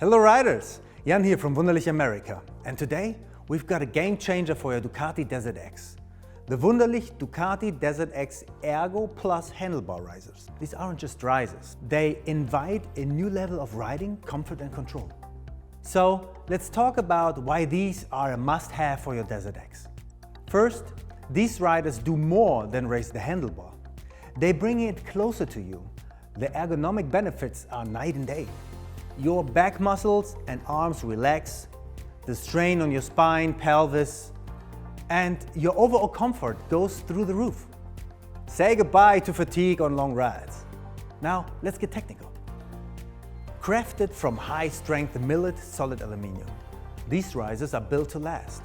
Hello riders, Jan here from Wunderlich America, and today we've got a game changer for your Ducati DesertX. The Wunderlich Ducati DesertX ERGO Plus handlebar risers. These aren't just risers, they invite a new level of riding, comfort and control. So let's talk about why these are a must-have for your DesertX. First, these riders do more than raise the handlebar. They bring it closer to you. The ergonomic benefits are night and day. Your back muscles and arms relax, the strain on your spine, pelvis, and your overall comfort goes through the roof. Say goodbye to fatigue on long rides. Now, let's get technical. Crafted from high-strength millet solid aluminum, these risers are built to last.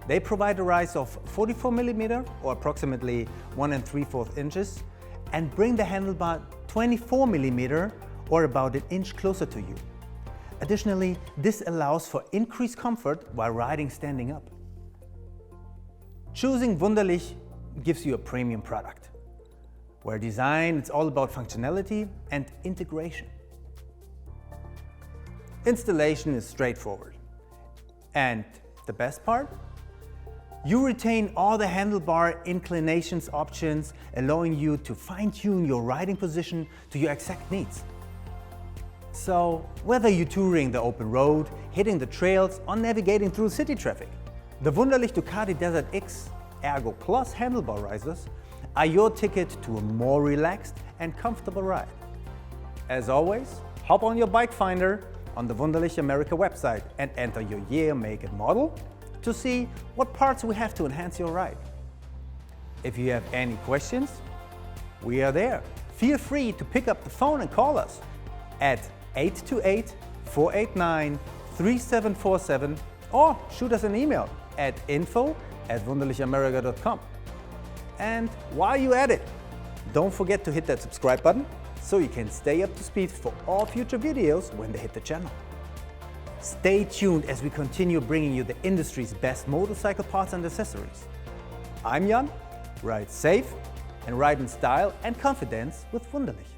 They provide a rise of 44 mm or approximately 1 3/4 inches and bring the handlebar 24 mm or about an inch closer to you. Additionally, this allows for increased comfort while riding standing up. Choosing Wunderlich gives you a premium product, where design is all about functionality and integration. Installation is straightforward. And the best part? You retain all the handlebar inclinations options, allowing you to fine-tune your riding position to your exact needs. So, whether you're touring the open road, hitting the trails, or navigating through city traffic, the Wunderlich Ducati DesertX ERGO Plus handlebar risers are your ticket to a more relaxed and comfortable ride. As always, hop on your bike finder on the Wunderlich America website and enter your year, make, and model to see what parts we have to enhance your ride. If you have any questions, we are there. Feel free to pick up the phone and call us at 828-489-3747 or shoot us an email at info@wunderlichamerica.com. And while you're at it, don't forget to hit that subscribe button so you can stay up to speed for all future videos when they hit the channel. Stay tuned as we continue bringing you the industry's best motorcycle parts and accessories. I'm Jan, ride safe and ride in style and confidence with Wunderlich.